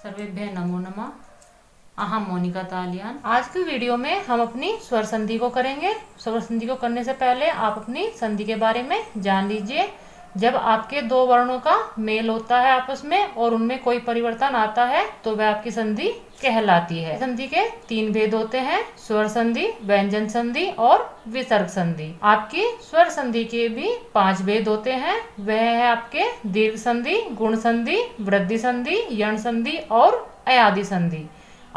सर्वेभ्यः नमो नमः। अहम मोनिका तालियान। आज की वीडियो में हम अपनी स्वर संधि को करेंगे। स्वर संधि को करने से पहले आप अपनी संधि के बारे में जान लीजिए। जब आपके दो वर्णों का मेल होता है आपस में और उनमें कोई परिवर्तन आता है तो वह आपकी संधि कहलाती है। संधि के 3 भेद होते हैं: स्वर संधि, व्यंजन संधि और विसर्ग संधि। आपकी स्वर संधि के भी 5 भेद होते हैं। वह है आपके दीर्घ संधि, गुण संधि, वृद्धि संधि, यण संधि और अयादि संधि।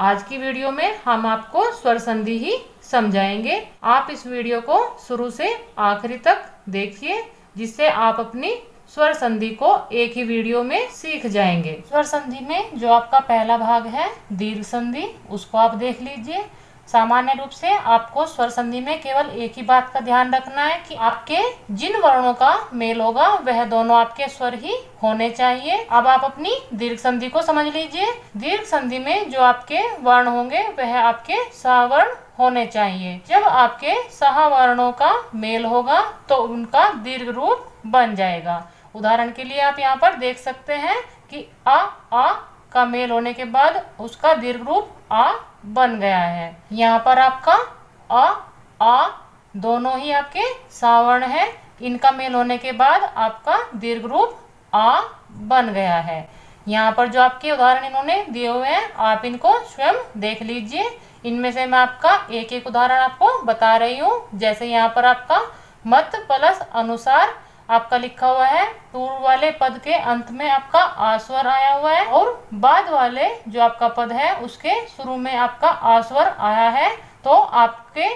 आज की वीडियो में हम आपको स्वर संधि ही समझाएंगे। आप इस वीडियो को शुरू से आखिरी तक देखिए, जिससे आप अपनी स्वर संधि को एक ही वीडियो में सीख जाएंगे। स्वर संधि में जो आपका पहला भाग है दीर्घ संधि, उसको आप देख लीजिए। सामान्य रूप से आपको स्वर संधि में केवल एक ही बात का ध्यान रखना है कि आपके जिन वर्णों का मेल होगा वह दोनों आपके स्वर ही होने चाहिए। अब आप अपनी दीर्घ संधि को समझ लीजिए। दीर्घ संधि में जो आपके वर्ण होंगे वह आपके सवर्ण होने चाहिए। जब आपके सहवर्णों का मेल होगा तो उनका दीर्घ रूप बन जाएगा। उदाहरण के लिए आप यहाँ पर देख सकते हैं कि आ का मेल होने के बाद उसका दीर्घ रूप आ बन गया है। यहाँ पर आपका आ दोनों ही आपके सवर्ण है। इनका मेल होने के बाद आपका दीर्घ रूप आ बन गया है। यहाँ पर जो आपके उदाहरण इन्होंने दिए हुए हैं आप इनको स्वयं देख लीजिए। इनमें से मैं आपका एक एक उदाहरण आपको बता रही हूँ। जैसे यहाँ पर आपका मत प्लस अनुसार आपका लिखा हुआ है। पूर्व वाले पद के अंत में आपका आ स्वर आया हुआ है और बाद वाले जो आपका पद है उसके शुरू में आपका आ स्वर आया है। तो आपके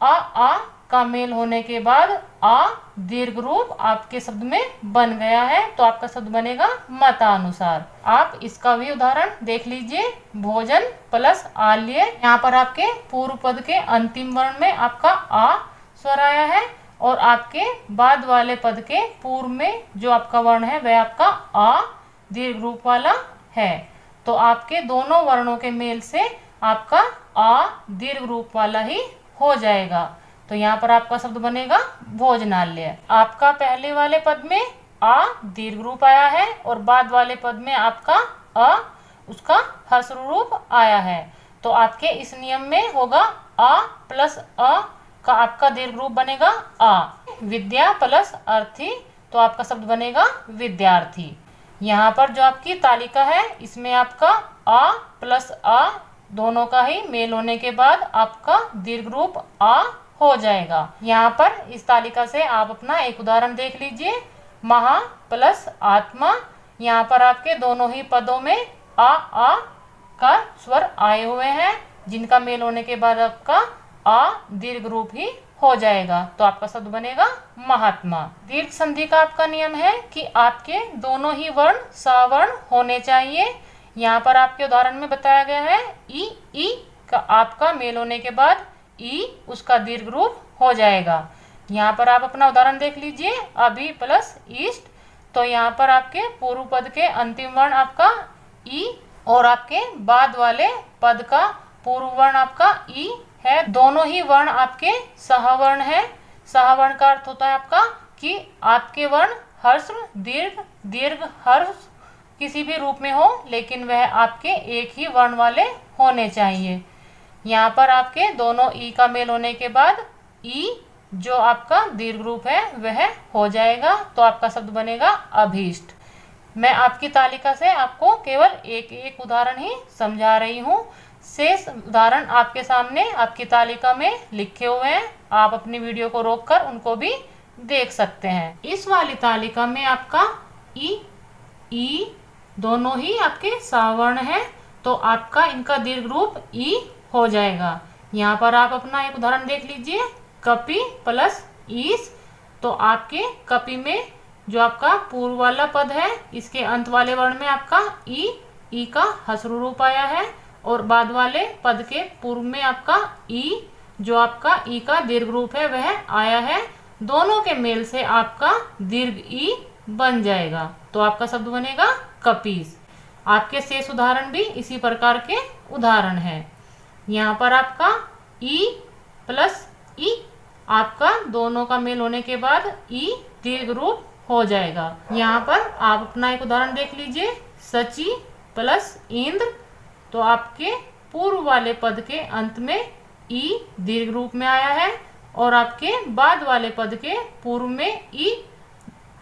आ का मेल होने के बाद आ दीर्घ रूप आपके शब्द में बन गया है। तो आपका शब्द बनेगा मतानुसार। आप इसका भी उदाहरण देख लीजिए। भोजन प्लस आल्य, यहाँ पर आपके पूर्व पद के अंतिम वर्ण में आपका आ स्वर आया है और आपके बाद वाले पद के पूर्व में जो आपका वर्ण है वह आपका आ दीर्घ रूप वाला है। तो आपके दोनों वर्णों के मेल से आपका आ दीर्घ रूप वाला ही हो जाएगा। तो यहाँ पर आपका शब्द बनेगा भोजनालय। आपका पहले वाले पद में आ दीर्घ रूप आया है और बाद वाले पद में आपका आ उसका ह्रस्व रूप आया है। तो आपके इस नियम में होगा आ प्लस अ का आपका दीर्घ रूप बनेगा आ। विद्या प्लस अर्थी, तो आपका शब्द बनेगा विद्यार्थी। यहाँ पर जो आपकी तालिका है इसमें आपका आ प्लस आ दोनों का ही मेल होने के बाद आपका दीर्घ रूप आ हो जाएगा। यहाँ पर इस तालिका से आप अपना एक उदाहरण देख लीजिए। महा प्लस आत्मा, यहाँ पर आपके दोनों ही पदों में आ का स्वर आए हुए हैं, जिनका मेल होने के बाद आपका आ दीर्घ रूप ही हो जाएगा। तो आपका शब्द बनेगा महात्मा। दीर्घ संधि का आपका नियम है कि आपके दोनों ही वर्ण सवर्ण होने चाहिए। यहाँ पर आपके उदाहरण में बताया गया है ई का आपका मेल होने के बाद ई उसका दीर्घ रूप हो जाएगा। यहाँ पर आप अपना उदाहरण देख लीजिए। अभी प्लस ईस्ट, तो यहाँ पर आपके पूर्व पद के अंतिम वर्ण आपका ई और आपके बाद वाले पद का पूर्व वर्ण आपका ई है। दोनों ही वर्ण आपके सहवर्ण है। सहवर्ण का अर्थ होता है आपका कि आपके वर्ण ह्रस्व दीर्घ ह्रस्व किसी भी रूप में हो, लेकिन वह आपके एक ही वर्ण वाले होने चाहिए। यहाँ पर आपके दोनों ई का मेल होने के बाद ई जो आपका दीर्घ रूप है वह हो जाएगा। तो आपका शब्द बनेगा अभीष्ट। मैं आपकी तालिका से आपको केवल एक एक उदाहरण ही समझा रही हूँ। शेष उदाहरण आपके सामने आपकी तालिका में लिखे हुए हैं। आप अपनी वीडियो को रोककर उनको भी देख सकते हैं। इस वाली तालिका में आपका ई दोनों ही आपके सवर्ण है, तो आपका इनका दीर्घ रूप ई हो जाएगा। यहाँ पर आप अपना एक उदाहरण देख लीजिए। कपि प्लस ईस, तो आपके कपि में जो आपका पूर्व वाला पद है इसके अंत वाले वर्ण में आपका ई का ह्रस्व रूप आया है और बाद वाले पद के पूर्व में आपका ई जो आपका ई का दीर्घ रूप है वह आया है। दोनों के मेल से आपका दीर्घ ई बन जाएगा। तो आपका शब्द बनेगा कपीस। आपके शेष उदाहरण भी इसी प्रकार के उदाहरण हैं। यहाँ पर आपका ई प्लस ई आपका दोनों का मेल होने के बाद ई दीर्घ रूप हो जाएगा। यहाँ पर आप अपना एक उदाहरण देख लीजिए। सची प्लस इंद्र, तो आपके पूर्व वाले पद के अंत में ई दीर्घ रूप में आया है और आपके बाद वाले पद के पूर्व में ई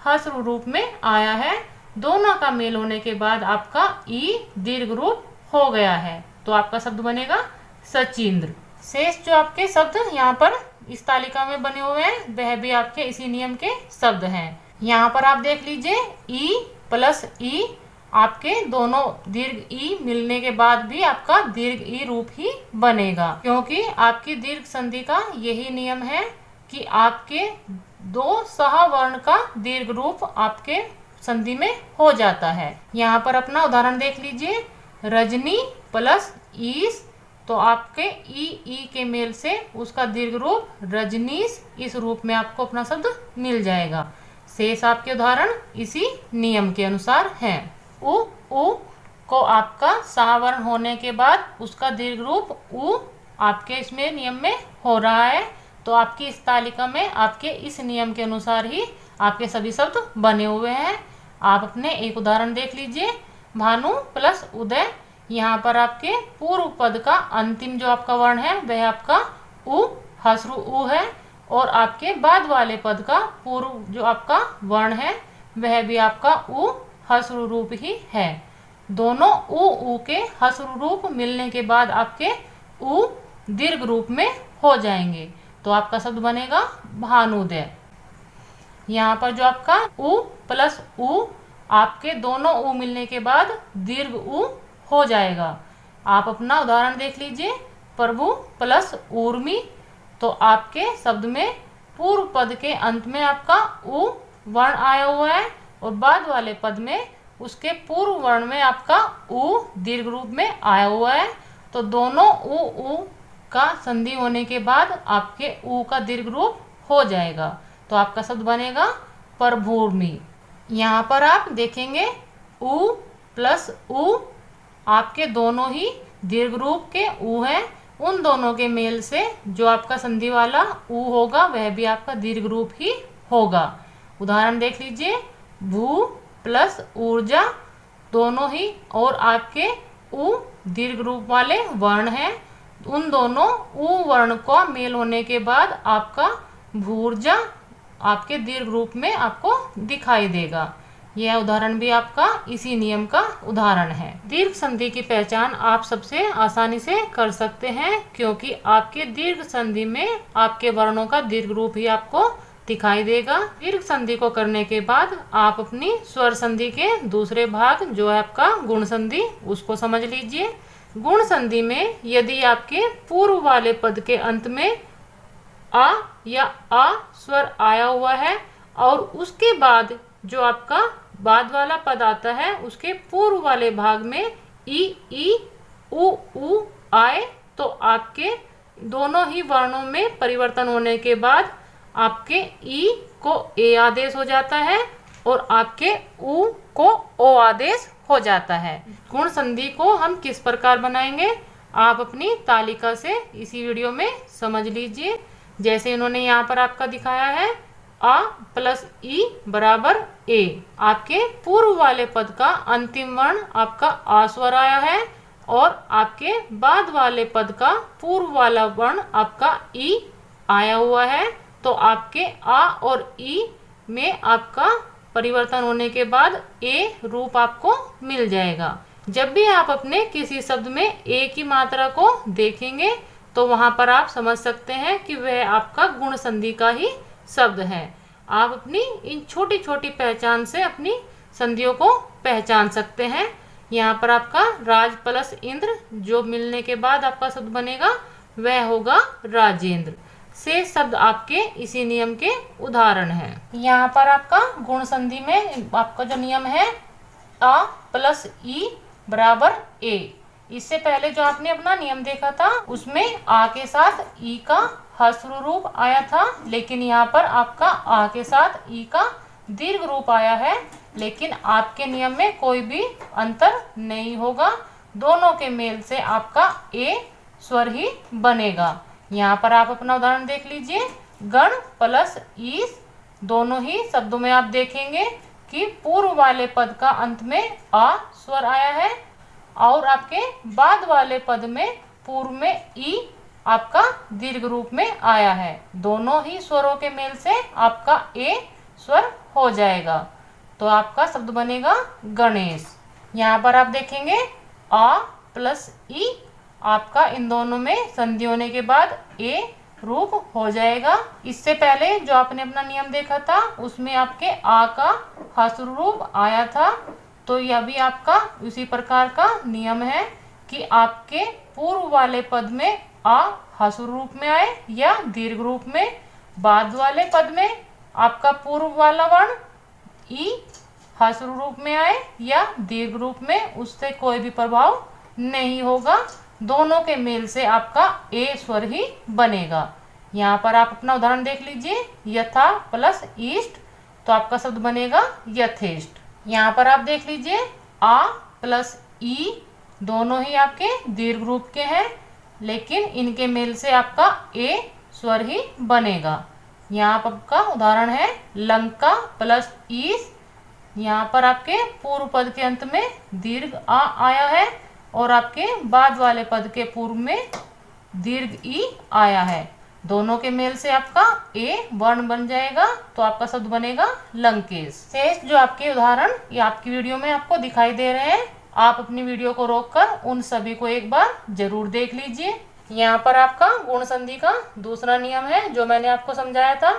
ह्रस्व रूप में आया है। दोनों का मेल होने के बाद आपका ई दीर्घ रूप हो गया है। तो आपका शब्द बनेगा सचिंद्र। शेष जो आपके शब्द यहाँ पर इस तालिका में बने हुए हैं वह भी आपके इसी नियम के शब्द हैं। यहाँ पर आप देख लीजिए ई प्लस ई, आपके दोनों दीर्घ ई मिलने के बाद भी आपका दीर्घ ई रूप ही बनेगा, क्योंकि आपकी दीर्घ संधि का यही नियम है कि आपके दो सहवर्ण का दीर्घ रूप आपके संधि में हो जाता है। यहाँ पर अपना उदाहरण देख लीजिए, रजनी प्लस ईस, तो आपके ई के मेल से उसका दीर्घ रूप रजनीश, इस रूप में आपको अपना शब्द मिल जाएगा। शेष आपके उदाहरण इसी नियम के अनुसार हैं। उ को आपका सहवर्ण होने के बाद उसका दीर्घ रूप उ आपके इसमें नियम में हो रहा है। तो आपकी इस तालिका में आपके इस नियम के अनुसार ही आपके सभी शब्द बने हुए हैं। आप अपने एक उदाहरण देख लीजिए, भानु प्लस उदय। यहाँ पर आपके पूर्व पद का अंतिम जो आपका वर्ण है वह आपका उ ह्रस्व उ है और आपके बाद वाले पद का पूर्व जो आपका वर्ण है वह भी आपका उ ह्रस्व रूप ही है। दोनों उ के ह्रस्व रूप मिलने के बाद आपके उ दीर्घ रूप में हो जाएंगे। तो आपका शब्द बनेगा भानुदय। यहाँ पर जो आपका उ प्लस उ, आपके दोनों उ मिलने के बाद दीर्घ उ हो जाएगा। आप अपना उदाहरण देख लीजिए, प्रभु प्लस ऊर्मी, तो आपके शब्द में पूर्व पद के अंत में आपका उ वर्ण आया हुआ है और बाद वाले पद में उसके पूर्व वर्ण में आपका उ दीर्घ रूप में आया हुआ है। तो दोनों उ का संधि होने के बाद आपके उ का दीर्घ रूप हो जाएगा। तो आपका शब्द बनेगा प्रभूर्मी। यहाँ पर आप देखेंगे उ प्लस उ, आपके दोनों ही दीर्घ रूप के उ हैं। उन दोनों के मेल से जो आपका संधि वाला उ होगा वह भी आपका दीर्घ रूप ही होगा। उदाहरण देख लीजिए, भू प्लस ऊर्जा, दोनों ही और आपके उ दीर्घ रूप वाले वर्ण हैं। उन दोनों उ वर्ण का मेल होने के बाद आपका भूर्जा आपके दीर्घ रूप में आपको दिखाई देगा। यह उदाहरण भी आपका इसी नियम का उदाहरण है। दीर्घ संधि की पहचान आप सबसे आसानी से कर सकते हैं, क्योंकि आपके दीर्घ संधि में आपके वर्णों का दीर्घ रूप ही आपको दिखाई देगा। दीर्घ संधि को करने के बाद आप अपनी स्वर संधि के दूसरे भाग जो है आपका गुण संधि, उसको समझ लीजिए। गुण संधि में यदि आपके पूर्व वाले पद के अंत में आ या आ स्वर आया हुआ है और उसके बाद जो आपका बाद वाला पद आता है उसके पूर्व वाले भाग में ई उ आए, तो आपके दोनों ही वर्णों में परिवर्तन होने के बाद आपके ई को ए आदेश हो जाता है और आपके उ को ओ आदेश हो जाता है। गुण संधि को हम किस प्रकार बनाएंगे आप अपनी तालिका से इसी वीडियो में समझ लीजिए। जैसे इन्होंने यहाँ पर आपका दिखाया है, आ प्लस ई बराबर ए, आपके पूर्व वाले पद का अंतिम वर्ण आपका आ स्वर आया है और आपके बाद वाले पद का पूर्व वाला वर्ण आपका ई आया हुआ है। तो आपके आ और ई में आपका परिवर्तन होने के बाद ए रूप आपको मिल जाएगा। जब भी आप अपने किसी शब्द में ए की मात्रा को देखेंगे तो वहां पर आप समझ सकते हैं कि वह आपका गुण संधि का ही शब्द है। आप अपनी इन छोटी छोटी पहचान से अपनी संधियों को पहचान सकते हैं। यहाँ पर आपका राज प्लस इंद्र जो मिलने के बाद आपका शब्द बनेगा वह होगा राजेंद्र। शेष शब्द आपके इसी नियम के उदाहरण हैं। यहाँ पर आपका गुण संधि में आपका जो नियम है आ प्लस ई बराबर ए, इससे पहले जो आपने अपना नियम देखा था उसमें आ के साथ ई का ह्रस्व रूप आया था, लेकिन यहाँ पर आपका आ के साथ ई का दीर्घ रूप आया है। लेकिन आपके नियम में कोई भी अंतर नहीं होगा, दोनों के मेल से आपका ए स्वर ही बनेगा। यहाँ पर आप अपना उदाहरण देख लीजिए, गण प्लस ईस, दोनों ही शब्दों में आप देखेंगे कि पूर्व वाले पद का अंत में आ स्वर आया है और आपके बाद वाले पद में पूर्व में ई आपका दीर्घ रूप में आया है। दोनों ही स्वरों के मेल से आपका ए स्वर हो जाएगा। तो आपका शब्द बनेगा गणेश। यहाँ पर आप देखेंगे आ प्लस ई आपका इन दोनों में संधि होने के बाद ए रूप हो जाएगा। इससे पहले जो आपने अपना नियम देखा था उसमें आपके आ का हस्र रूप आया था। तो यह भी आपका उसी प्रकार का नियम है कि आपके पूर्व वाले पद में आ हस्र रूप में आए या दीर्घ रूप में, बाद वाले पद में आपका पूर्व वाला वर्ण ई हस्र रूप में आए या दीर्घ रूप में, उससे कोई भी प्रभाव नहीं होगा। दोनों के मेल से आपका ए स्वर ही बनेगा। यहाँ पर आप अपना उदाहरण देख लीजिए, यथा प्लस ईस्ट, तो आपका शब्द बनेगा यथेष्ट। यहाँ पर आप देख लीजिए आ प्लस ई दोनों ही आपके दीर्घ रूप के हैं, लेकिन इनके मेल से आपका ए स्वर ही बनेगा। यहाँ पर आपका उदाहरण है लंका प्लस ईस। यहाँ पर आपके पूर्व पद के अंत में दीर्घ आ आया है और आपके बाद वाले पद के पूर्व में दीर्घ ई आया है। दोनों के मेल से आपका ए वर्ण बन जाएगा, तो आपका शब्द बनेगा लंकेश। शेष जो आपके उदाहरण ये आपकी वीडियो में आपको दिखाई दे रहे हैं, आप अपनी वीडियो को रोककर उन सभी को एक बार जरूर देख लीजिए। यहाँ पर आपका गुण संधि का दूसरा नियम है जो मैंने आपको समझाया था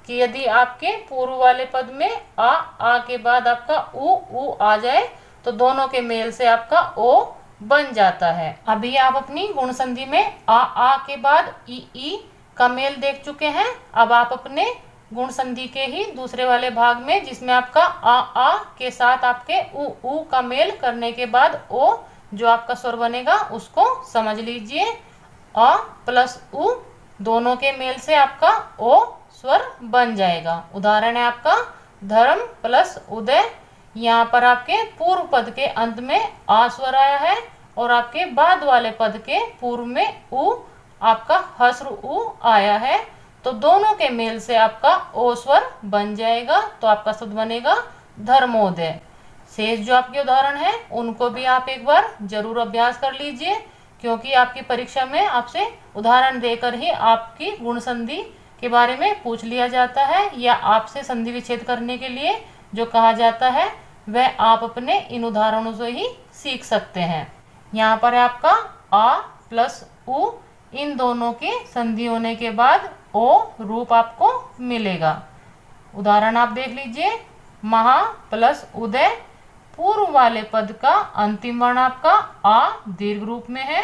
कि यदि आपके पूर्व वाले पद में आ के बाद आपका उ आ जाए तो दोनों के मेल से आपका ओ बन जाता है। अभी आप अपनी गुण संधि में आ के बाद ई का मेल देख चुके हैं। अब आप अपने गुण संधि के ही दूसरे वाले भाग में, जिसमें आपका आ के साथ आपके उ का मेल करने के बाद ओ जो आपका स्वर बनेगा उसको समझ लीजिए। अ प्लस उ दोनों के मेल से आपका ओ स्वर बन जाएगा। उदाहरण है आपका धर्म प्लस उदय। यहाँ पर आपके पूर्व पद के अंत में आ स्वर आया है और आपके बाद वाले पद के पूर्व में उ आपका हस्र उ आया है, तो दोनों के मेल से आपका ओ स्वर बन जाएगा। तो आपका शब्द बनेगा धर्मोदय। शेष जो आपके उदाहरण है उनको भी आप एक बार जरूर अभ्यास कर लीजिए, क्योंकि आपकी परीक्षा में आपसे उदाहरण देकर ही आपकी गुण संधि के बारे में पूछ लिया जाता है, या आपसे संधि विच्छेद करने के लिए जो कहा जाता है वह आप अपने इन उदाहरणों से ही सीख सकते हैं। यहाँ पर आपका आ प्लस उ इन दोनों के संधि होने के बाद ओ रूप आपको मिलेगा। उदाहरण आप देख लीजिए, महा प्लस उदय। पूर्व वाले पद का अंतिम वर्ण आपका आ दीर्घ रूप में है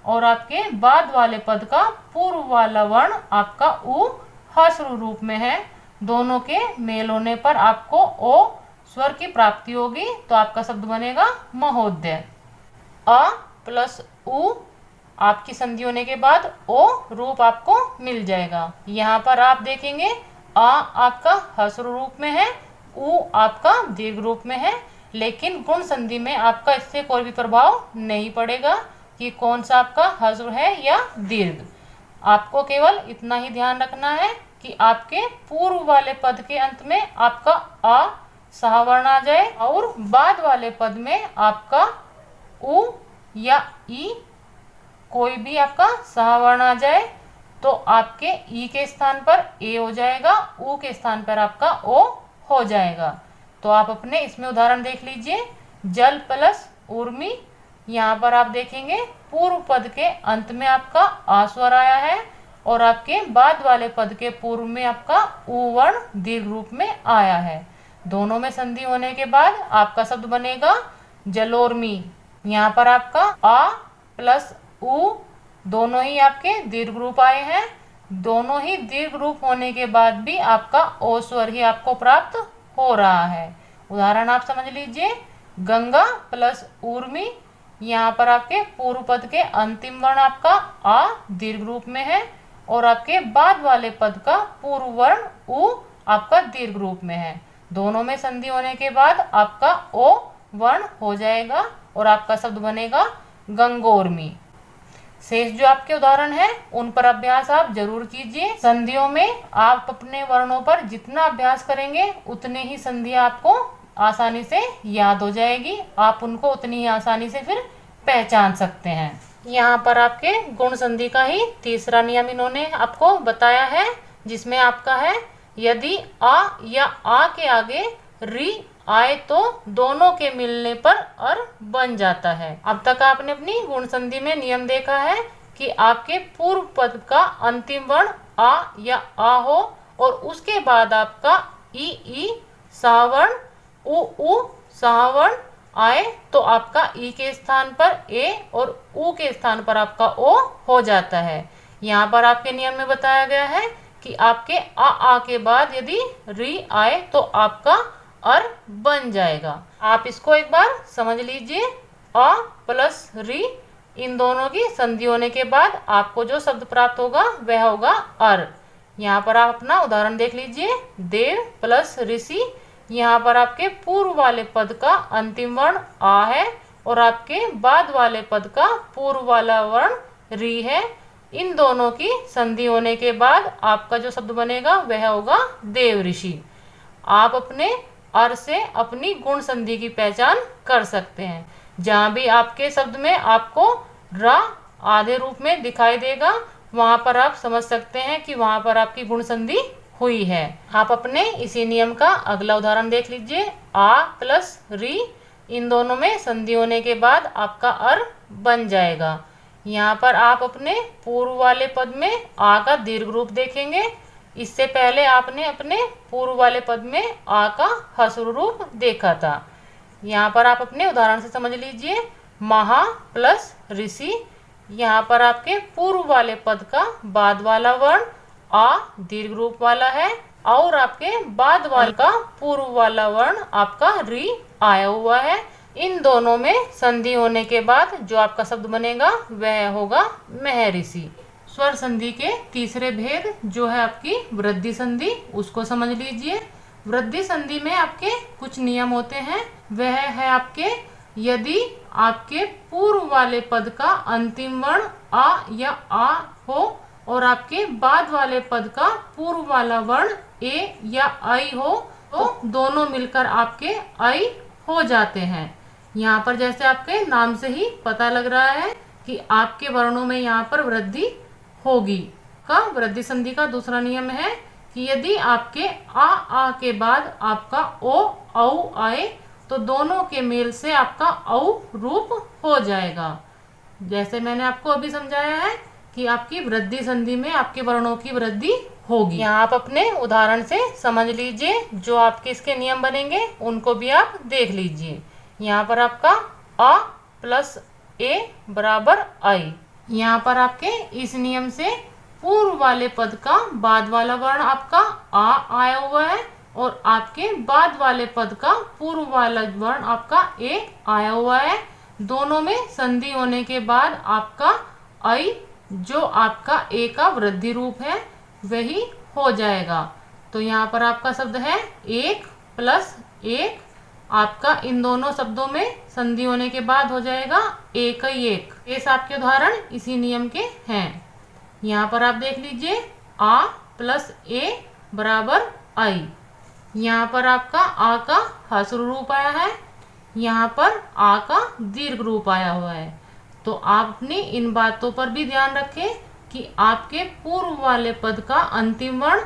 और आपके बाद वाले पद का पूर्व वाला वर्ण आपका उ हस्र रूप में है। दोनों के मेल होने पर आपको ओ स्वर की प्राप्ति होगी, तो आपका शब्द बनेगा महोदय। अ प्लस उ आपकी संधि होने के बाद ओ रूप आपको मिल जाएगा। यहाँ पर आप देखेंगे आ आपका हस्र रूप में है, उ आपका दीर्घ रूप में है, लेकिन गुण संधि में आपका इससे कोई भी प्रभाव नहीं पड़ेगा कि कौन सा आपका हस्र है या दीर्घ। आपको केवल इतना ही ध्यान रखना है कि आपके पूर्व वाले पद के अंत में आपका आ सहवर्ण आ जाए और बाद वाले पद में आपका उ या ई कोई भी आपका सहवर्ण आ जाए, तो आपके ई के स्थान पर ए हो जाएगा, उ के स्थान पर आपका ओ हो जाएगा। तो आप अपने इसमें उदाहरण देख लीजिए, जल प्लस उर्मी। यहाँ पर आप देखेंगे पूर्व पद के अंत में आपका आ स्वर आया है और आपके बाद वाले पद के पूर्व में आपका उ वर्ण दीर्घ रूप में आया है। दोनों में संधि होने के बाद आपका शब्द बनेगा जलोर्मी। यहाँ पर आपका आ प्लस उ दोनों ही आपके दीर्घ रूप आए हैं। दोनों ही दीर्घ रूप होने के बाद भी आपका ओ स्वर ही आपको प्राप्त हो रहा है। उदाहरण आप समझ लीजिए, गंगा प्लस उर्मी। यहाँ पर आपके पूर्व पद के अंतिम वर्ण आपका आ दीर्घ रूप में है और आपके बाद वाले पद का पूर्व वर्ण उ आपका दीर्घ रूप में है। दोनों में संधि होने के बाद आपका ओ वर्ण हो जाएगा और आपका शब्द बनेगा गंगोर्मी। शेष जो आपके उदाहरण हैं उन पर अभ्यास आप जरूर कीजिए। संधियों में आप अपने वर्णों पर जितना अभ्यास करेंगे उतने ही संधियां आपको आसानी से याद हो जाएगी। आप उनको उतनी ही आसानी से फिर पहचान सकते हैं। यहाँ पर आपके गुण संधि का ही तीसरा नियम इन्होंने आपको बताया है, जिसमें आपका है यदि आ या आ के आगे री आए तो दोनों के मिलने पर अर बन जाता है। अब तक आपने अपनी गुण संधि में नियम देखा है कि आपके पूर्व पद का अंतिम वर्ण आ या आ हो और उसके बाद आपका ई सहावर्ण उ सहावर्ण आए तो आपका ई के स्थान पर ए और उ के स्थान पर आपका ओ हो जाता है। यहाँ पर आपके नियम में बताया गया है कि आपके आ के बाद यदि री आए तो आपका अर बन जाएगा। आप इसको एक बार समझ लीजिए। अ प्लस री इन दोनों की संधि होने के बाद आपको जो शब्द प्राप्त होगा वह होगा अर। यहाँ पर आप अपना उदाहरण देख लीजिए। देव प्लस ऋषि, यहाँ पर आपके पूर्व वाले पद का अंतिम वर्ण आ है और आपके बाद वाले पद का पूर्व वाला वर्ण री है। इन दोनों की संधि होने के बाद आपका जो शब्द बनेगा वह होगा देव ऋषि। आप अपने अर से अपनी गुण संधि की पहचान कर सकते हैं। जहाँ भी आपके शब्द में आपको रा आधे रूप में दिखाई देगा वहां पर आप समझ सकते हैं कि वहां पर आपकी गुण संधि हुई है। आप अपने इसी नियम का अगला उदाहरण देख लीजिए। आ प्लस री इन दोनों में संधि होने के बाद आपका अर बन जाएगा। यहाँ पर आप अपने पूर्व वाले पद में आ का दीर्घ रूप देखेंगे। इससे पहले आपने अपने पूर्व वाले पद में आ का ह्रस्व रूप देखा था। यहाँ पर आप अपने उदाहरण से समझ लीजिए। महा प्लस ऋषि, यहाँ पर आपके पूर्व वाले पद का बाद वाला वर्ण आ दीर्घ रूप वाला है और आपके बाद वाले का पूर्व वाला वर्ण आपका री आया हुआ है। इन दोनों में संधि होने के बाद जो आपका शब्द बनेगा वह होगा महर्षि। स्वर संधि के तीसरे भेद जो है आपकी वृद्धि संधि, उसको समझ लीजिए। वृद्धि संधि में आपके कुछ नियम होते हैं। वह है आपके यदि आपके पूर्व वाले पद का अंतिम वर्ण आ या आ हो और आपके बाद वाले पद का पूर्व वाला वर्ण ए या आई हो तो दोनों मिलकर आपके आई हो जाते हैं। यहाँ पर जैसे आपके नाम से ही पता लग रहा है कि आपके वर्णों में यहाँ पर वृद्धि होगी। का वृद्धि संधि का दूसरा नियम है कि यदि आपके आ के बाद आपका ओ औ आए तो दोनों के मेल से आपका औ रूप हो जाएगा। जैसे मैंने आपको अभी समझाया है कि आपकी वृद्धि संधि में आपके वर्णों की वृद्धि होगी। यहाँ आप अपने उदाहरण से समझ लीजिए। जो आपके इसके नियम बनेंगे उनको भी आप देख लीजिए। यहाँ पर आपका अ प्लस ए बराबर आई। यहाँ पर आपके इस नियम से पूर्व वाले पद का बाद वाला वर्ण आपका आ आया हुआ है और आपके बाद वाले पद का पूर्व वाला वर्ण आपका ए आया हुआ है। दोनों में संधि होने के बाद आपका आई जो आपका ए का वृद्धि रूप है वही हो जाएगा। तो यहाँ पर आपका शब्द है एक प्लस एक। आपका इन दोनों शब्दों में संधि होने के बाद हो जाएगा एक ही एक। इस आपके उदाहरण इसी नियम के हैं। यहाँ पर आप देख लीजिए आ प्लस ए बराबर आई। यहाँ पर आपका आ का ह्रस्व रूप आया है, यहाँ पर आ का दीर्घ रूप आया हुआ है। तो आप अपनी इन बातों पर भी ध्यान रखें कि आपके पूर्व वाले पद का अंतिम वर्ण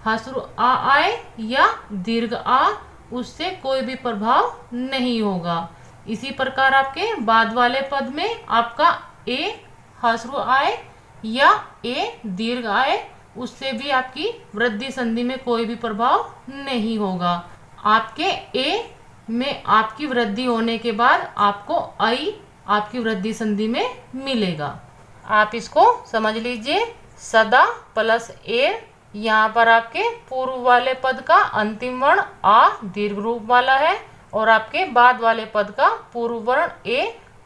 ह्रस्व आ आए या दीर्घ आ, उससे कोई भी प्रभाव नहीं होगा। इसी प्रकार आपके बाद वाले पद में आपका ए ह्रस्व आए या ए दीर्घ आए, उससे भी आपकी वृद्धि संधि में कोई भी प्रभाव नहीं होगा। आपके ए में आपकी वृद्धि होने के बाद आपको आई आपकी वृद्धि संधि में मिलेगा। आप इसको समझ लीजिए। सदा प्लस ए, यहाँ पर आपके पूर्व वाले पद का अंतिम वर्ण आ दीर्घ रूप वाला है और आपके बाद वाले पद का पूर्व वर्ण ए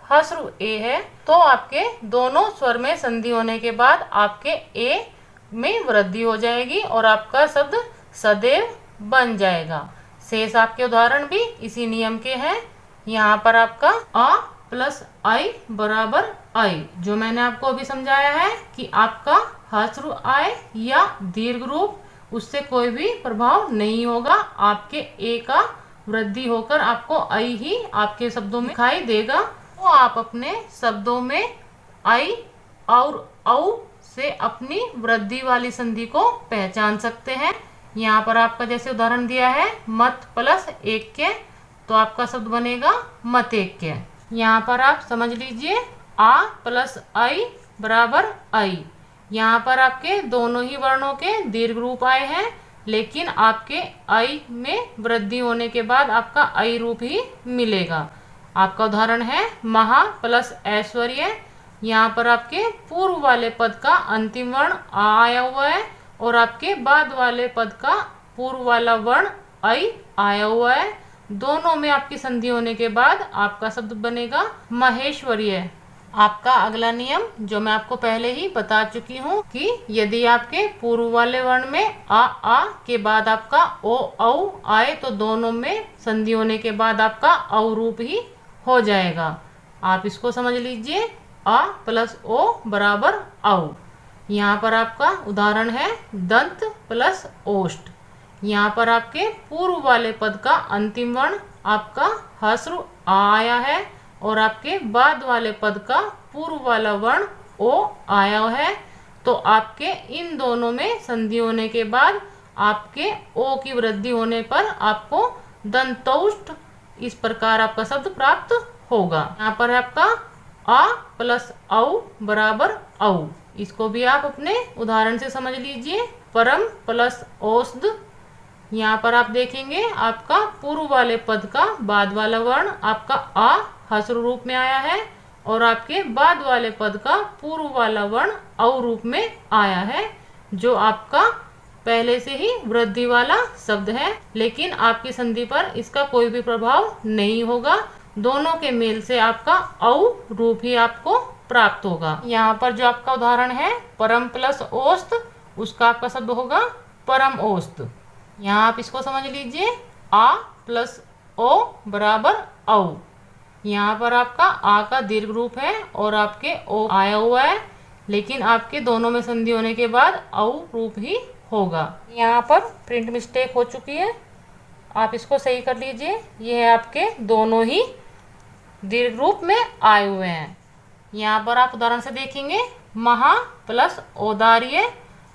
ह्रस्व ए है। तो आपके दोनों स्वर में संधि होने के बाद आपके ए में वृद्धि हो जाएगी और आपका शब्द सदैव बन जाएगा। शेष आपके उदाहरण भी इसी नियम के हैं। यहाँ पर आपका आ प्लस आई बराबर आई, जो मैंने आपको अभी समझाया है कि आपका ह्रस्व आए या दीर्घ रूप, उससे कोई भी प्रभाव नहीं होगा। आपके ए का वृद्धि होकर आपको आई ही आपके शब्दों में दिखाई देगा। तो आप अपने शब्दों में आई और औ से अपनी वृद्धि वाली संधि को पहचान सकते हैं। यहाँ पर आपका जैसे उदाहरण दिया है मत प्लस ऐक्य, तो आपका शब्द बनेगा मतैक्य। यहाँ पर आप समझ लीजिए आ प्लस आई बराबर आई। यहाँ पर आपके दोनों ही वर्णों के दीर्घ रूप आए हैं, लेकिन आपके आई में वृद्धि होने के बाद आपका आई रूप ही मिलेगा। आपका उदाहरण है महा प्लस ऐश्वर्य। यहाँ पर आपके पूर्व वाले पद का अंतिम वर्ण आ आया हुआ है और आपके बाद वाले पद का पूर्व वाला वर्ण आई आया हुआ है। दोनों में आपकी संधि होने के बाद आपका शब्द बनेगा महेश्वर्य। आपका अगला नियम जो मैं आपको पहले ही बता चुकी हूँ कि यदि आपके पूर्व वाले वर्ण में आ के बाद आपका ओ औ आए तो दोनों में संधि होने के बाद आपका औ रूप ही हो जाएगा। आप इसको समझ लीजिए आ प्लस ओ बराबर औ। यहाँ पर आपका उदाहरण है दंत प्लस ओष्ठ। यहाँ पर आपके पूर्व वाले पद का अंतिम वर्ण आपका ह्रस्व आ आया है और आपके बाद वाले पद का पूर्व वाला वर्ण ओ आया है। तो आपके इन दोनों में संधि होने के बाद आपके ओ की वृद्धि होने पर आपको दंतौष्ठ इस प्रकार आपका शब्द प्राप्त होगा। यहाँ पर आपका आ प्लस औ बराबर औ। इसको भी आप अपने उदाहरण से समझ लीजिए। परम प्लस औषध। यहाँ पर आप देखेंगे आपका पूर्व वाले पद का बाद वाला वर्ण आपका आ ह्रस्व रूप में आया है और आपके बाद वाले पद का पूर्व वाला वर्ण औ रूप में आया है, जो आपका पहले से ही वृद्धि वाला शब्द है, लेकिन आपकी संधि पर इसका कोई भी प्रभाव नहीं होगा। दोनों के मेल से आपका औ रूप ही आपको प्राप्त होगा। यहाँ पर जो आपका उदाहरण है परम प्लस औस्त, उसका आपका शब्द होगा परम औस्त। यहाँ आप इसको समझ लीजिए आ प्लस ओ बराबर औ। यहाँ पर आपका आ का दीर्घ रूप है और आपके ओ आया हुआ है, लेकिन आपके दोनों में संधि होने के बाद औ रूप ही होगा। यहाँ पर प्रिंट मिस्टेक हो चुकी है, आप इसको सही कर लीजिए। ये है आपके दोनों ही दीर्घ रूप में आए हुए हैं। यहाँ पर आप उदाहरण से देखेंगे महा प्लस औदार्य।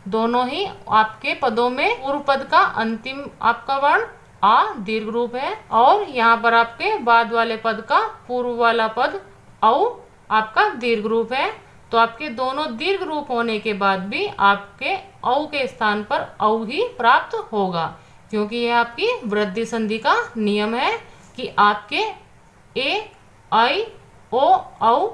दोनों ही आपके पदों में पूर्व पद का अंतिम आपका वर्ण आ दीर्घ रूप है और यहाँ पर आपके बाद वाले पद का पूर्व वाला पद औ आपका दीर्घ रूप है। तो आपके दोनों दीर्घ रूप होने के बाद भी आपके औ के स्थान पर औ ही प्राप्त होगा, क्योंकि यह आपकी वृद्धि संधि का नियम है कि आपके ए आई ओ औ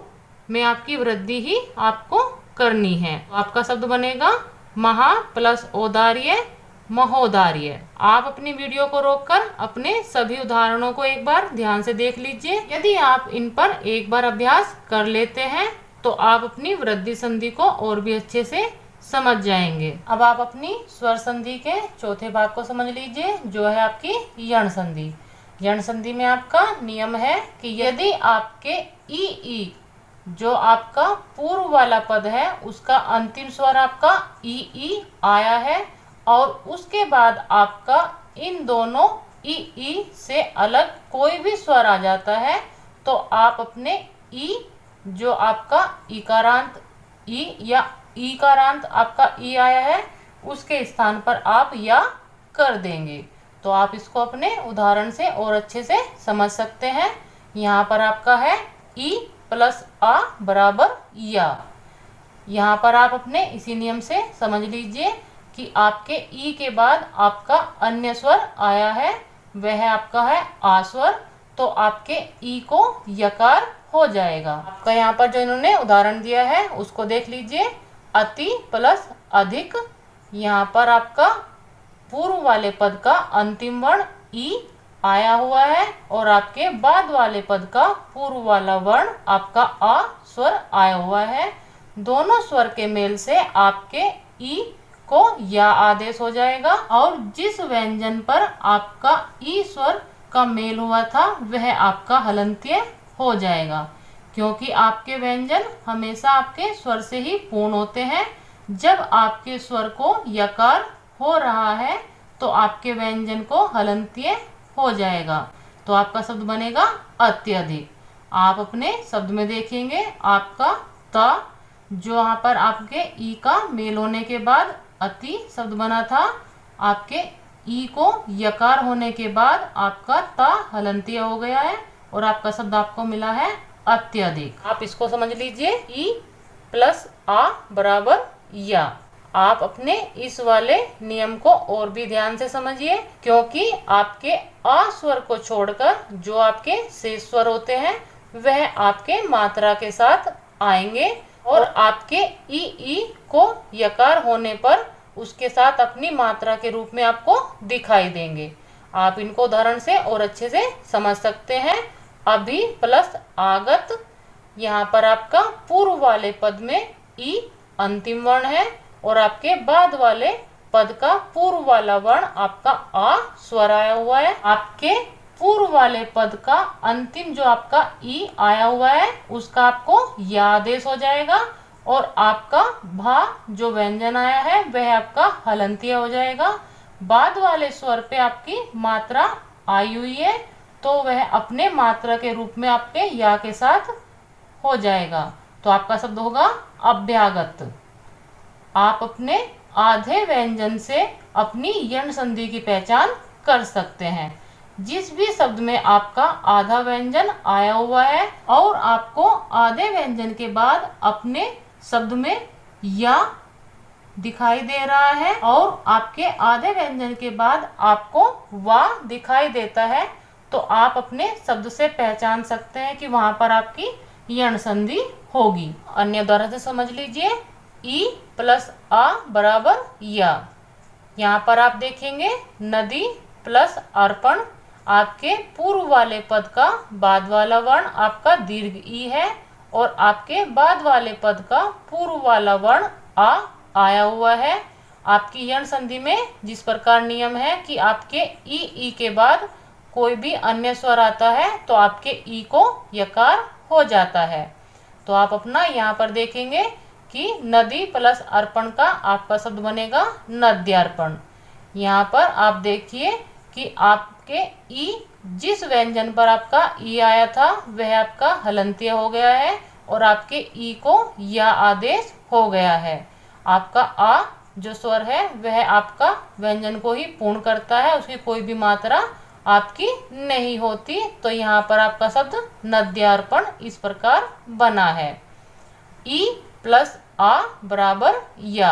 में आपकी वृद्धि ही आपको करनी है। तो आपका शब्द बनेगा महा प्लस औदार्य महोदार्य। आप अपनी वीडियो को रोककर अपने सभी उदाहरणों को एक बार ध्यान से देख लीजिए। यदि आप इन पर एक बार अभ्यास कर लेते हैं तो आप अपनी वृद्धि संधि को और भी अच्छे से समझ जाएंगे। अब आप अपनी स्वर संधि के चौथे भाग को समझ लीजिए, जो है आपकी यण संधि। यण संधि में आपका नियम है कि यदि आपके ई जो आपका पूर्व वाला पद है उसका अंतिम स्वर आपका ई आया है और उसके बाद आपका इन दोनों ई से अलग कोई भी स्वर आ जाता है, तो आप अपने ई जो आपका इकारांत ई या ईकारांत आपका ई आया है उसके स्थान पर आप या कर देंगे। तो आप इसको अपने उदाहरण से और अच्छे से समझ सकते हैं। यहाँ पर आपका है ई प्लस आ बराबर या। यहाँ पर आप अपने इसी नियम से समझ लीजिए कि आपके ई के बाद आपका अन्य स्वर आया है, वह आपका है आ स्वर, तो आपके ई को यकार हो जाएगा। आपका यहाँ पर जो इन्होंने उदाहरण दिया है उसको देख लीजिए। अति प्लस अधिक। यहाँ पर आपका पूर्व वाले पद का अंतिम वर्ण ई आया हुआ है और आपके बाद वाले पद का पूर्व वाला वर्ण आपका आ स्वर आया हुआ है। दोनों स्वर के मेल से आपके ई को या आदेश हो जाएगा और जिस व्यंजन पर आपका ई स्वर का मेल हुआ था वह आपका हलंत्य हो जाएगा, क्योंकि आपके व्यंजन हमेशा आपके स्वर से ही पूर्ण होते हैं। जब आपके स्वर को यकार हो रहा है तो आपके व्यंजन को हलंत्य हो जाएगा। तो आपका शब्द बनेगा अत्यधिक। आप अपने शब्द में देखेंगे आपका त, जो यहाँ पर आपके ई का मेल होने के बाद अति शब्द बना था, आपके ई को यकार होने के बाद आपका ता हलंतिया हो गया है और आपका शब्द आपको मिला है अत्यधिक। आप इसको समझ लीजिए, ई प्लस आ बराबर या। आप अपने इस वाले नियम को और भी ध्यान से समझिए, क्योंकि आपके आ स्वर को छोड़कर जो आपके शेष स्वर होते हैं वह आपके मात्रा के साथ आएंगे और आपके ई को यकार होने पर उसके साथ अपनी मात्रा के रूप में आपको दिखाई देंगे। आप इनको उदाहरण से और अच्छे से समझ सकते हैं। अभी प्लस आगत, यहाँ पर आपका पूर्व वाले पद में ई अंतिम वर्ण है और आपके बाद वाले पद का पूर्व वाला वर्ण आपका आ स्वर आया हुआ है। आपके पूर्व वाले पद का अंतिम जो आपका ई आया हुआ है उसका आपको या आदेश हो जाएगा और आपका भा जो व्यंजन आया है वह आपका हलंतिया हो जाएगा। बाद वाले स्वर पे आपकी मात्रा आई हुई है तो वह अपने मात्रा के रूप में आपके या के साथ हो जाएगा। तो आपका शब्द होगा अभ्यागत। आप अपने आधे व्यंजन से अपनी यण संधि की पहचान कर सकते हैं। जिस भी शब्द में आपका आधा व्यंजन आया हुआ है और आपको आधे व्यंजन के बाद अपने शब्द में या दिखाई दे रहा है और आपके आधे व्यंजन के बाद आपको वा दिखाई देता है, तो आप अपने शब्द से पहचान सकते हैं कि वहां पर आपकी यण संधि होगी। अन्य उदाहरण से समझ लीजिए, ई प्लस आ बराबर या। यहाँ पर आप देखेंगे नदी प्लस अर्पण, आपके पूर्व वाले पद का बाद वाला वर्ण आपका दीर्घ ई है और आपके बाद वाले पद का पूर्व वाला वर्ण आ आया हुआ है। आपकी यण संधि में जिस प्रकार नियम है कि आपके ई के बाद कोई भी अन्य स्वर आता है तो आपके ई को यकार हो जाता है। तो आप अपना यहाँ पर देखेंगे कि नदी प्लस अर्पण का आपका शब्द बनेगा नद्यार्पण। यहाँ पर आप देखिए कि आपके ई जिस व्यंजन पर आपका ई आया था वह आपका हलंतिया हो गया है और आपके ई को या आदेश हो गया है। आपका आ जो स्वर है वह आपका व्यंजन को ही पूर्ण करता है, उसकी कोई भी मात्रा आपकी नहीं होती। तो यहाँ पर आपका शब्द नद्यार्पण इस प्रकार बना है। ई प्लस आ बराबर या।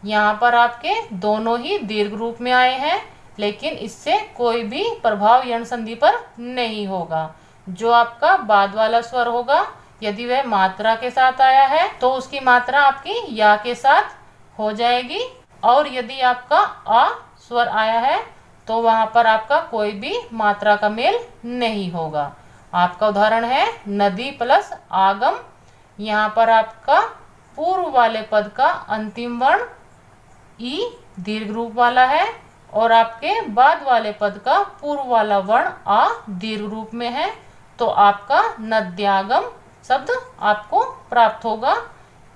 यहाँ पर आपके दोनों ही दीर्घ रूप में आए हैं, लेकिन इससे कोई भी प्रभाव यण संधि पर नहीं होगा। जो आपका बाद वाला स्वर होगा यदि वह मात्रा के साथ आया है तो उसकी मात्रा आपकी या के साथ हो जाएगी, और यदि आपका आ स्वर आया है तो वहां पर आपका कोई भी मात्रा का मेल नहीं होगा। आपका उदाहरण है नदी प्लस आगम। यहाँ पर आपका पूर्व वाले पद का अंतिम वर्ण ई दीर्घ रूप वाला है और आपके बाद वाले पद का पूर्व वाला वर्ण आ दीर्घ रूप में है, तो आपका नद्यागम शब्द आपको प्राप्त होगा।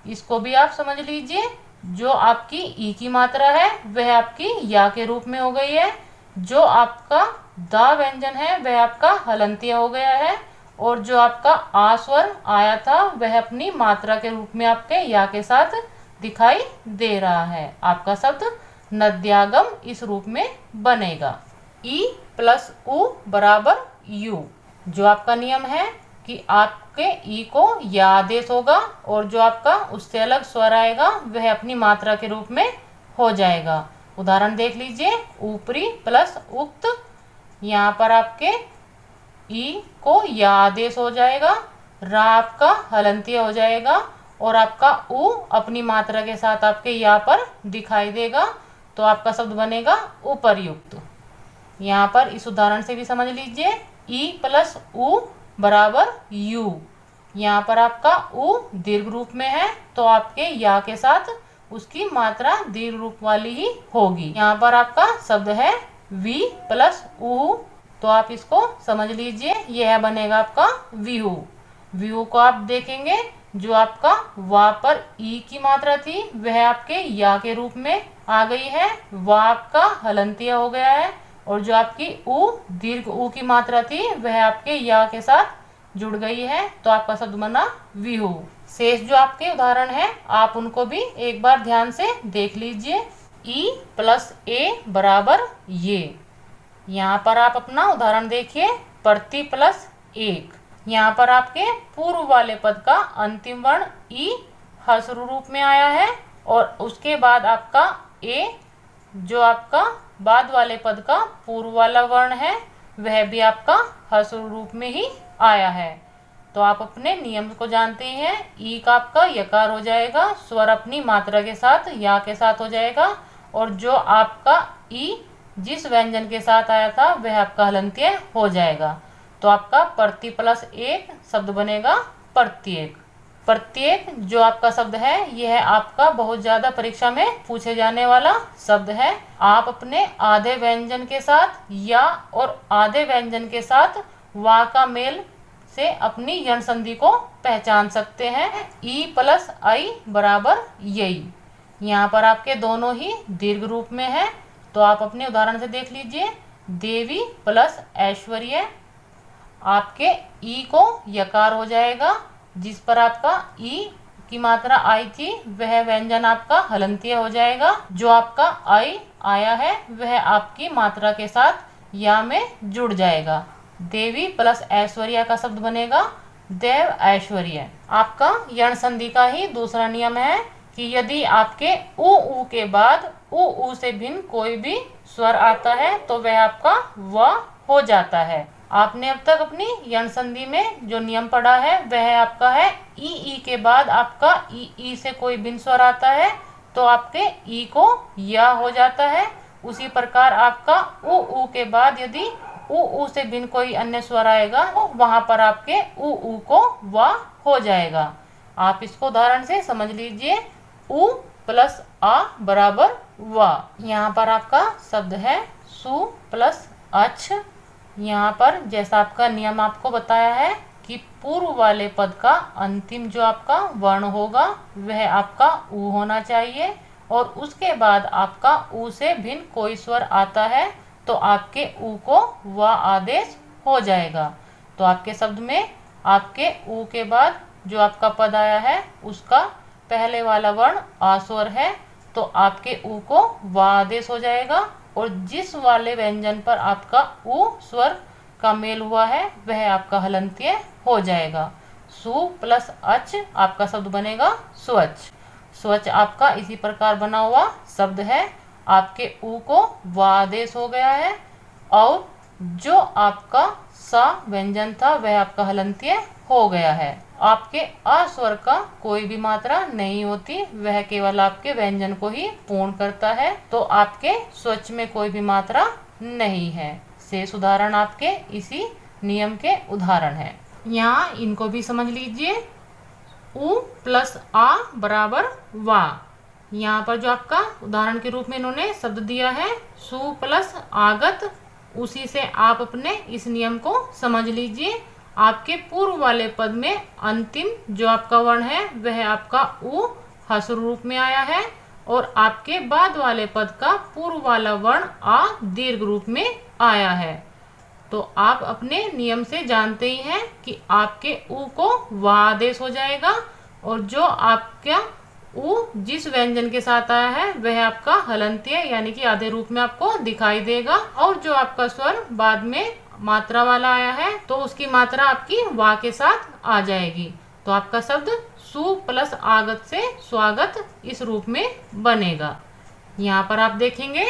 इसको भी आप समझ लीजिए, जो आपकी ई की मात्रा है वह आपकी या के रूप में हो गई है, जो आपका दा व्यंजन है वह आपका हलंतिया हो गया है और जो आपका आ स्वर आया था वह अपनी मात्रा के रूप में आपके या के साथ दिखाई दे रहा है। आपका शब्द नद्यागम इस रूप में बनेगा। ई प्लस उ बराबर यू। जो आपका नियम है कि आपके ई को या आदेश होगा और जो आपका उससे अलग स्वर आएगा वह अपनी मात्रा के रूप में हो जाएगा। उदाहरण देख लीजिए, ऊपरी प्लस उक्त। यहाँ पर आपके ई को या आदेश हो जाएगा, रा आपका हलंतिया हो जाएगा और आपका उ अपनी मात्रा के साथ आपके या पर दिखाई देगा, तो आपका शब्द बनेगा उपर्युक्त। यहाँ पर इस उदाहरण से भी समझ लीजिए, ई प्लस उ बराबर यू। यहाँ पर आपका उ दीर्घ रूप में है तो आपके या के साथ उसकी मात्रा दीर्घ रूप वाली ही होगी। यहाँ पर आपका शब्द है वी प्लस उ, तो आप इसको समझ लीजिए, यह बनेगा आपका विहु। विहु को आप देखेंगे, जो आपका वा पर ई की मात्रा थी वह आपके या के रूप में आ गई है, वा आपका हलंतिया हो गया है और जो आपकी उ दीर्घ उ की मात्रा थी वह आपके या के साथ जुड़ गई है, तो आपका शब्द बना व्यूह। शेष जो आपके उदाहरण है आप उनको भी एक बार ध्यान से देख लीजिए। E प्लस A बराबर ये। यहाँ पर आप अपना उदाहरण देखिए, प्रति प्लस एक। यहाँ पर आपके पूर्व वाले पद का अंतिम वर्ण ई ह्रस्व रूप में आया है और उसके बाद आपका ए जो आपका बाद वाले पद का पूर्व वाला वर्ण है वह भी आपका ह्रस्व रूप में ही आया है। तो आप अपने नियम को जानते हैं, ई का आपका यकार हो जाएगा, स्वर अपनी मात्रा के साथ या के साथ हो जाएगा और जो आपका ई जिस व्यंजन के साथ आया था वह आपका हलंत्य हो जाएगा। तो आपका प्रति प्लस एक शब्द बनेगा प्रत्येक। प्रत्येक जो आपका शब्द है यह आपका बहुत ज्यादा परीक्षा में पूछे जाने वाला शब्द है। आप अपने आधे व्यंजन के साथ या और आधे व्यंजन के साथ वा का मेल से अपनी यण संधि को पहचान सकते हैं। ई प्लस आई बराबर यही। यहाँ पर आपके दोनों ही दीर्घ रूप में है, तो आप अपने उदाहरण से देख लीजिए। देवी प्लस ऐश्वर्य, आपके ई को यकार हो जाएगा, जिस पर आपका ई की मात्रा आई थी वह व्यंजन आपका हलंत्य हो जाएगा। जो आपका आई आया है वह आपकी मात्रा के साथ या में जुड़ जाएगा। देवी प्लस ऐश्वर्या का शब्द बनेगा देव ऐश्वर्य। आपका यण संधि का ही दूसरा नियम है कि यदि आपके उ के बाद उ से भिन्न कोई भी स्वर आता है तो वह आपका व हो जाता है। आपने अब तक अपनी यण संधि में जो नियम पढ़ा है वह आपका है ई के बाद आपका ई से कोई भिन्न स्वर आता है तो आपके ई को या हो जाता है। उसी प्रकार आपका उ के बाद यदि उ से भिन्न कोई अन्य स्वर आएगा तो वहां पर आपके उ को व हो जाएगा। आप इसको उदाहरण से समझ लीजिए। उ प्लस आ बराबर वा। यहाँ पर आपका शब्द है सु प्लस अच। यहाँ पर जैसा आपका नियम आपको बताया है कि पूर्व वाले पद का अंतिम जो आपका वर्ण होगा वह आपका उ होना चाहिए और उसके बाद आपका उ से भिन्न कोई स्वर आता है तो आपके उ को व आदेश हो जाएगा। तो आपके शब्द में आपके उ के बाद जो आपका पद आया है उसका पहले वाला वर्ण आ स्वर है तो आपके उ को व आदेश हो जाएगा और जिस वाले व्यंजन पर आपका उ स्वर का मेल हुआ है वह आपका हलंत्य हो जाएगा। सु प्लस अच आपका शब्द बनेगा स्वच्छ। स्वच्छ आपका इसी प्रकार बना हुआ शब्द है। आपके उ को व आदेश हो गया है और जो आपका सा व्यंजन था वह आपका हलंत्य हो गया है। आपके अ स्वर का कोई भी मात्रा नहीं होती, वह केवल आपके व्यंजन को ही पूर्ण करता है। तो आपके स्वच्छ में कोई भी मात्रा नहीं है। शेष उदाहरण आपके इसी नियम के उदाहरण है। यहाँ इनको भी समझ लीजिए। उ प्लस आ बराबर वा। यहाँ पर जो आपका उदाहरण के रूप में इन्होंने शब्द दिया है सु प्लस आगत, उसी से आप अपने इस नियम को समझ लीजिए। आपके पूर्व वाले पद में अंतिम जो आपका वर्ण है वह आपका उ ह्रस्व रूप में आया है और आपके बाद वाले पद का पूर्व वाला वर्ण आ दीर्घ रूप में आया है। तो आप अपने नियम से जानते ही हैं कि आपके उ को व आदेश हो जाएगा और जो आपका उ जिस व्यंजन के साथ आया है वह आपका हलंत्य यानी कि आधे रूप में आपको दिखाई देगा और जो आपका स्वर बाद में मात्रा वाला आया है तो उसकी मात्रा आपकी वा के साथ आ जाएगी। तो आपका शब्द सु प्लस आगत से स्वागत इस रूप में बनेगा। यहाँ पर आप देखेंगे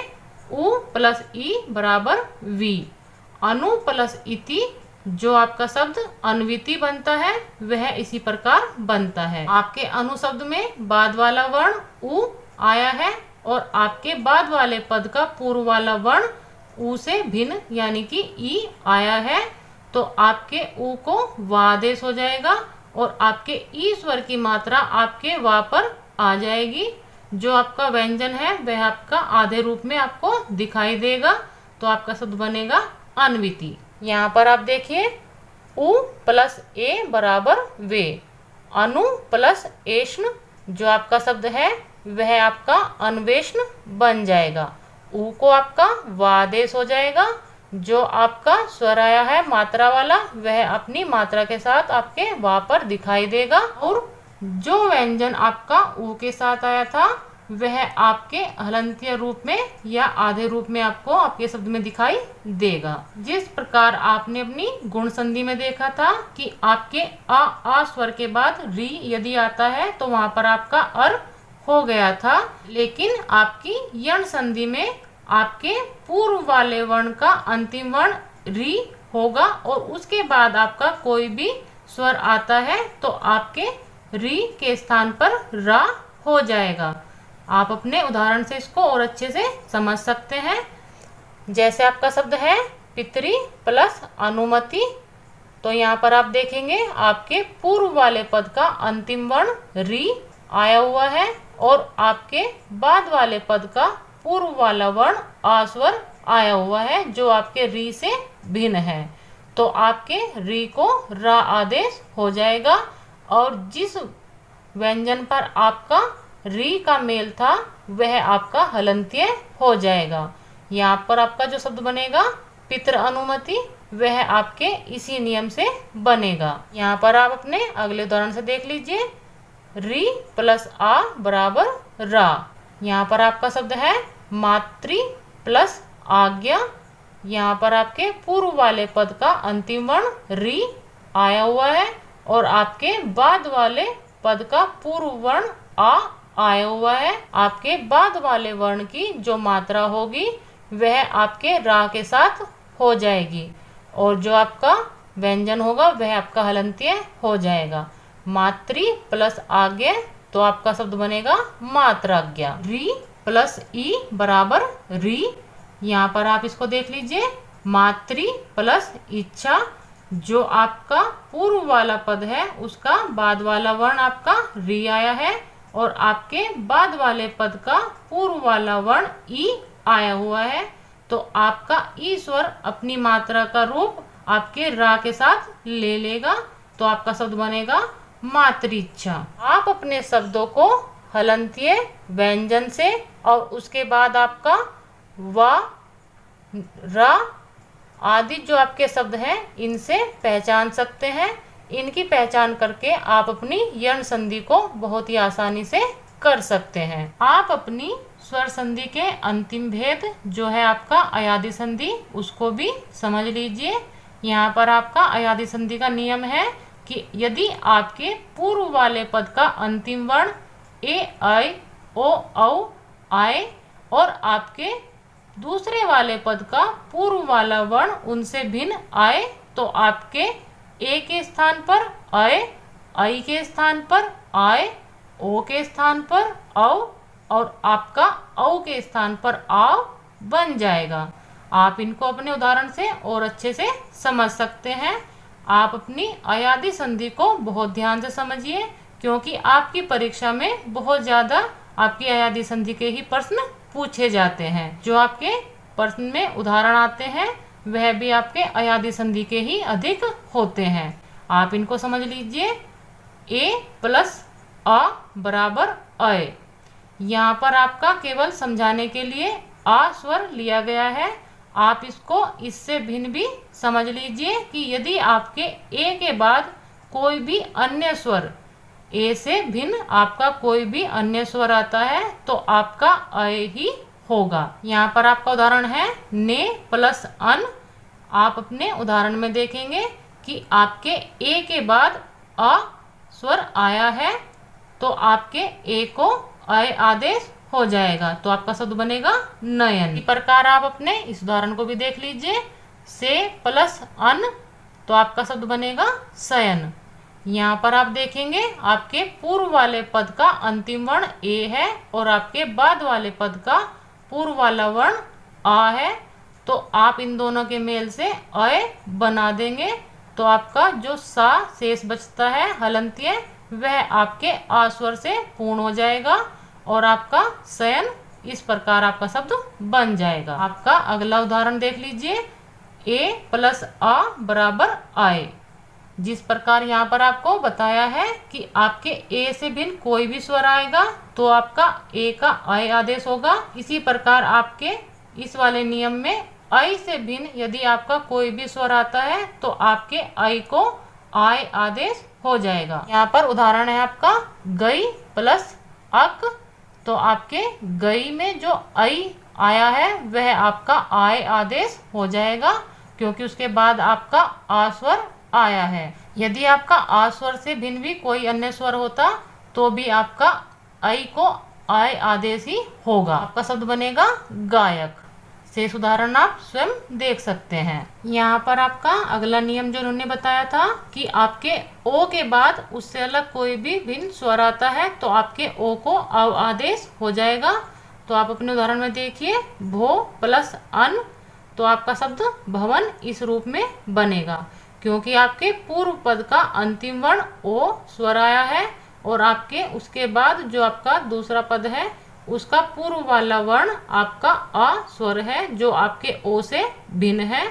उ प्लस ई बराबर वी। अनु प्लस इति जो आपका शब्द अन्विति बनता है वह इसी प्रकार बनता है। आपके अनु शब्द में बाद वाला वर्ण उ आया है और आपके बाद वाले पद का पूर्व वाला वर्ण उ से भिन्न यानी कि ई आया है तो आपके उ को व आदेश हो जाएगा और आपके ई स्वर की मात्रा आपके वा पर आ जाएगी। जो आपका व्यंजन है वह आपका आधे रूप में आपको दिखाई देगा तो आपका शब्द बनेगा अन्विति। यहाँ पर आप देखिए उ प्लस ए बराबर वे। अनु प्लस एष्ण जो आपका शब्द है वह आपका अन्वेषण बन जाएगा। उ को आपका व आदेश हो जाएगा जो आपका स्वर आया है मात्रा वाला वह अपनी मात्रा के साथ आपके वहां पर दिखाई देगा, और जो व्यंजन आपका ऊ के साथ आया था वह आपके हलंतीय रूप में या आधे रूप में आपको आपके शब्द में दिखाई देगा। जिस प्रकार आपने अपनी गुण संधि में देखा था कि आपके आ स्वर के बाद री यदि आता है तो वहां पर आपका अर हो गया था, लेकिन आपकी यण संधि में आपके पूर्व वाले वर्ण का अंतिम वर्ण री होगा और उसके बाद आपका कोई भी स्वर आता है तो आपके री के स्थान पर रा हो जाएगा। आप अपने उदाहरण से इसको और अच्छे से समझ सकते हैं। जैसे आपका शब्द है पितरी प्लस अनुमति, तो यहाँ पर आप देखेंगे आपके पूर्व वाले पद का अंतिम वर्ण री आया हुआ है और आपके बाद वाले पद का पूर्व वाला वर्ण आ स्वर आया हुआ है जो आपके री से भिन्न है, तो आपके री को रा आदेश हो जाएगा और जिस व्यंजन पर आपका री का मेल था वह आपका हलंतीय हो जाएगा। यहाँ पर आपका जो शब्द बनेगा पितृ अनुमति वह आपके इसी नियम से बनेगा। यहाँ पर आप अपने अगले उदाहरण से देख लीजिए, री प्लस आ बराबर रा। यहाँ पर आपका शब्द है मातृ प्लस आज्ञा। यहाँ पर आपके पूर्व वाले पद का अंतिम वर्ण री आया हुआ है और आपके बाद वाले पद का पूर्व वर्ण आ आया हुआ है। आपके बाद वाले वर्ण की जो मात्रा होगी वह आपके रा के साथ हो जाएगी और जो आपका व्यंजन होगा वह आपका हलंतीय हो जाएगा। मातृ प्लस आज्ञा, तो आपका शब्द बनेगा मात्राज्ञा। री प्लस ई बराबर री। यहाँ पर आप इसको देख लीजिए, मातृ प्लस इच्छा, जो आपका पूर्व वाला पद है उसका बाद वाला वर्ण आपका री आया है और आपके बाद वाले पद का पूर्व वाला वर्ण ई आया हुआ है, तो आपका ई स्वर अपनी मात्रा का रूप आपके रा के साथ ले लेगा, तो आपका शब्द बनेगा मातृइच्छा। आप अपने शब्दों को हलंतीय व्यंजन से और उसके बाद आपका वा रा आदि जो आपके शब्द हैं इनसे पहचान सकते हैं। इनकी पहचान करके आप अपनी यण संधि को बहुत ही आसानी से कर सकते हैं। आप अपनी स्वर संधि के अंतिम भेद जो है आपका अयादि संधि उसको भी समझ लीजिए। यहाँ पर आपका अयादि संधि का नियम है कि यदि आपके पूर्व वाले पद का अंतिम वर्ण ए आई ओ औ आए और आपके दूसरे वाले पद का पूर्व वाला वर्ण उनसे भिन्न आए, तो आपके ए के स्थान पर आए, आई के स्थान पर आए, ओ के स्थान पर औ और आपका औ के स्थान पर आओ बन जाएगा। आप इनको अपने उदाहरण से और अच्छे से समझ सकते हैं। आप अपनी अयादि संधि को बहुत ध्यान से समझिए क्योंकि आपकी परीक्षा में बहुत ज़्यादा आपकी अयादि संधि के ही प्रश्न पूछे जाते हैं। जो आपके प्रश्न में उदाहरण आते हैं वह भी आपके अयादि संधि के ही अधिक होते हैं। आप इनको समझ लीजिए। ए प्लस आ बराबर अय, यहाँ पर आपका केवल समझाने के लिए आ स्वर लिया गया है। आप इसको इससे भिन्न भी समझ लीजिए कि यदि आपके ए के बाद कोई भी अन्य स्वर ए से भिन्न आपका कोई भी अन्य स्वर आता है तो आपका अय ही होगा। यहाँ पर आपका उदाहरण है ने प्लस अन। आप अपने उदाहरण में देखेंगे कि आपके ए के बाद अ स्वर आया है तो आपके ए को अय आदेश हो जाएगा, तो आपका शब्द बनेगा नयन। इसी प्रकार आप अपने इस उदाहरण को भी देख लीजिए। से प्लस अन, तो आपका शब्द बनेगा शयन। यहाँ पर आप देखेंगे आपके पूर्व वाले पद का अंतिम वर्ण ए है और आपके बाद वाले पद का पूर्व वाला वर्ण आ है, तो आप इन दोनों के मेल से अय बना देंगे, तो आपका जो सा शेष बचता है हलंतीय वह आपके आ स्वर से पूर्ण हो जाएगा और आपका शयन इस प्रकार आपका शब्द बन जाएगा। आपका अगला उदाहरण देख लीजिए। ए प्लस आ बराबर आए। जिस प्रकार यहाँ पर आपको बताया है कि आपके ए से भिन्न कोई भी स्वर आएगा तो आपका ए का आय आदेश होगा, इसी प्रकार आपके इस वाले नियम में ऐ से भिन्न यदि आपका कोई भी स्वर आता है तो आपके ऐ को आय आदेश हो जाएगा। यहाँ पर उदाहरण है आपका गई प्लस अक, तो आपके गई में जो ऐ आया है वह आपका आय आदेश हो जाएगा, क्योंकि उसके बाद आपका आ स्वर आया है। यदि आपका आ स्वर से भिन्न भी कोई अन्य स्वर होता तो भी आपका ऐ को आय आदेश ही होगा। आपका शब्द बनेगा गायक। शेष उदाहरण आप स्वयं देख सकते हैं। यहाँ पर आपका अगला नियम जो उन्होंने बताया था कि आपके ओ के बाद उससे अलग कोई भी भिन्न स्वर आता है तो आपके ओ को अव आदेश हो जाएगा। तो आप अपने उदाहरण में देखिए, भो प्लस अन, तो आपका शब्द भवन इस रूप में बनेगा, क्योंकि आपके पूर्व पद का अंतिम वर्ण ओ स्वर आया है और आपके उसके बाद जो आपका दूसरा पद है उसका पूर्व वाला वर्ण आपका अ स्वर है, जो आपके ओ से भिन्न है।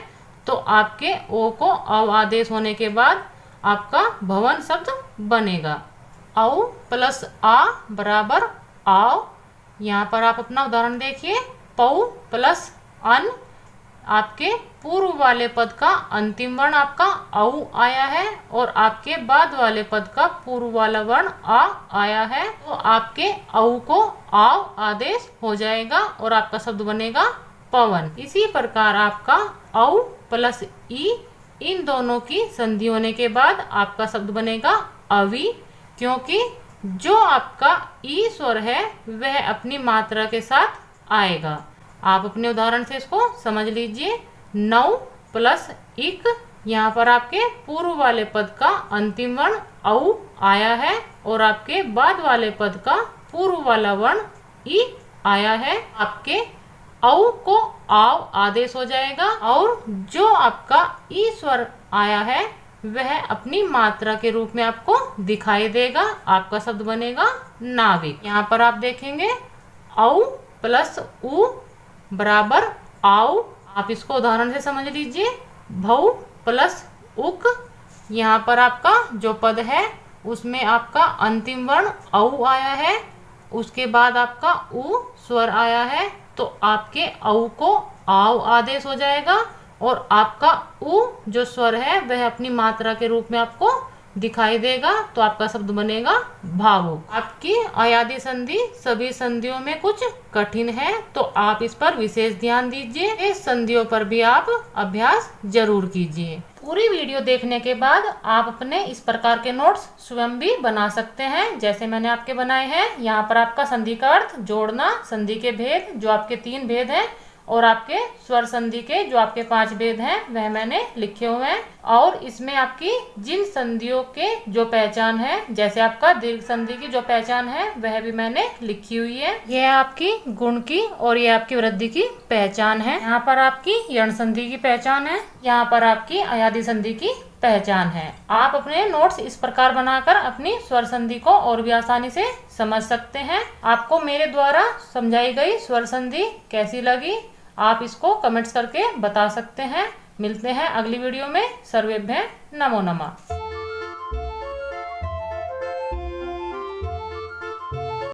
तो आपके ओ को अव आदेश होने के बाद आपका भवन शब्द बनेगा। औ प्लस आ बराबर आओ। यहाँ पर आप अपना उदाहरण देखिए, पौ प्लस अन, आपके पूर्व वाले पद का अंतिम वर्ण आपका औ आया है और आपके बाद वाले पद का पूर्व वाला वर्ण आ आया है, तो आपके औ को आव आदेश हो जाएगा और आपका शब्द बनेगा पवन। इसी प्रकार आपका औ प्लस ई, इन दोनों की संधि होने के बाद आपका शब्द बनेगा अवि, क्योंकि जो आपका ई स्वर है वह अपनी मात्रा के साथ आएगा। आप अपने उदाहरण से इसको समझ लीजिए। नौ प्लस इक, यहाँ पर आपके पूर्व वाले पद का अंतिम वर्ण औ आया है और आपके बाद वाले पद का पूर्व वाला वर्ण ई आया है। आपके औ को आव आदेश हो जाएगा और जो आपका ई स्वर आया है वह अपनी मात्रा के रूप में आपको दिखाई देगा। आपका शब्द बनेगा नाविक। यहाँ पर आप देखेंगे औ प्लस उ बराबर आओ। आप इसको उदाहरण से समझ लीजिए। भौ प्लस उक, यहाँ पर आपका जो पद है उसमें आपका अंतिम वर्ण औ आया है, उसके बाद आपका उ स्वर आया है, तो आपके औ को आव आदेश हो जाएगा और आपका उ जो स्वर है वह अपनी मात्रा के रूप में आपको दिखाई देगा। तो आपका शब्द बनेगा भावुक। आपकी अयादी संधि सभी संधियों में कुछ कठिन है, तो आप इस पर विशेष ध्यान दीजिए। इस संधियों पर भी आप अभ्यास जरूर कीजिए। पूरी वीडियो देखने के बाद आप अपने इस प्रकार के नोट्स स्वयं भी बना सकते हैं, जैसे मैंने आपके बनाए हैं। यहाँ पर आपका संधि का अर्थ, जोड़ना, संधि के भेद जो आपके 3 भेद हैं और आपके स्वर संधि के जो आपके 5 भेद हैं वह मैंने लिखे हुए हैं। और इसमें आपकी जिन संधियों के जो पहचान है, जैसे आपका दीर्घ संधि की जो पहचान है वह भी मैंने लिखी हुई है। यह आपकी गुण की और यह आपकी वृद्धि की पहचान है। यहाँ पर आपकी यण संधि की पहचान है, यहाँ पर आपकी अयादी संधि की पहचान है। आप अपने नोट्स इस प्रकार बनाकर अपनी स्वर संधि को और भी आसानी से समझ सकते हैं। आपको मेरे द्वारा समझाई गई स्वर संधि कैसी लगी, आप इसको कमेंट्स करके बता सकते हैं। मिलते हैं अगली वीडियो में। सर्वेभ्यः नमो नमः।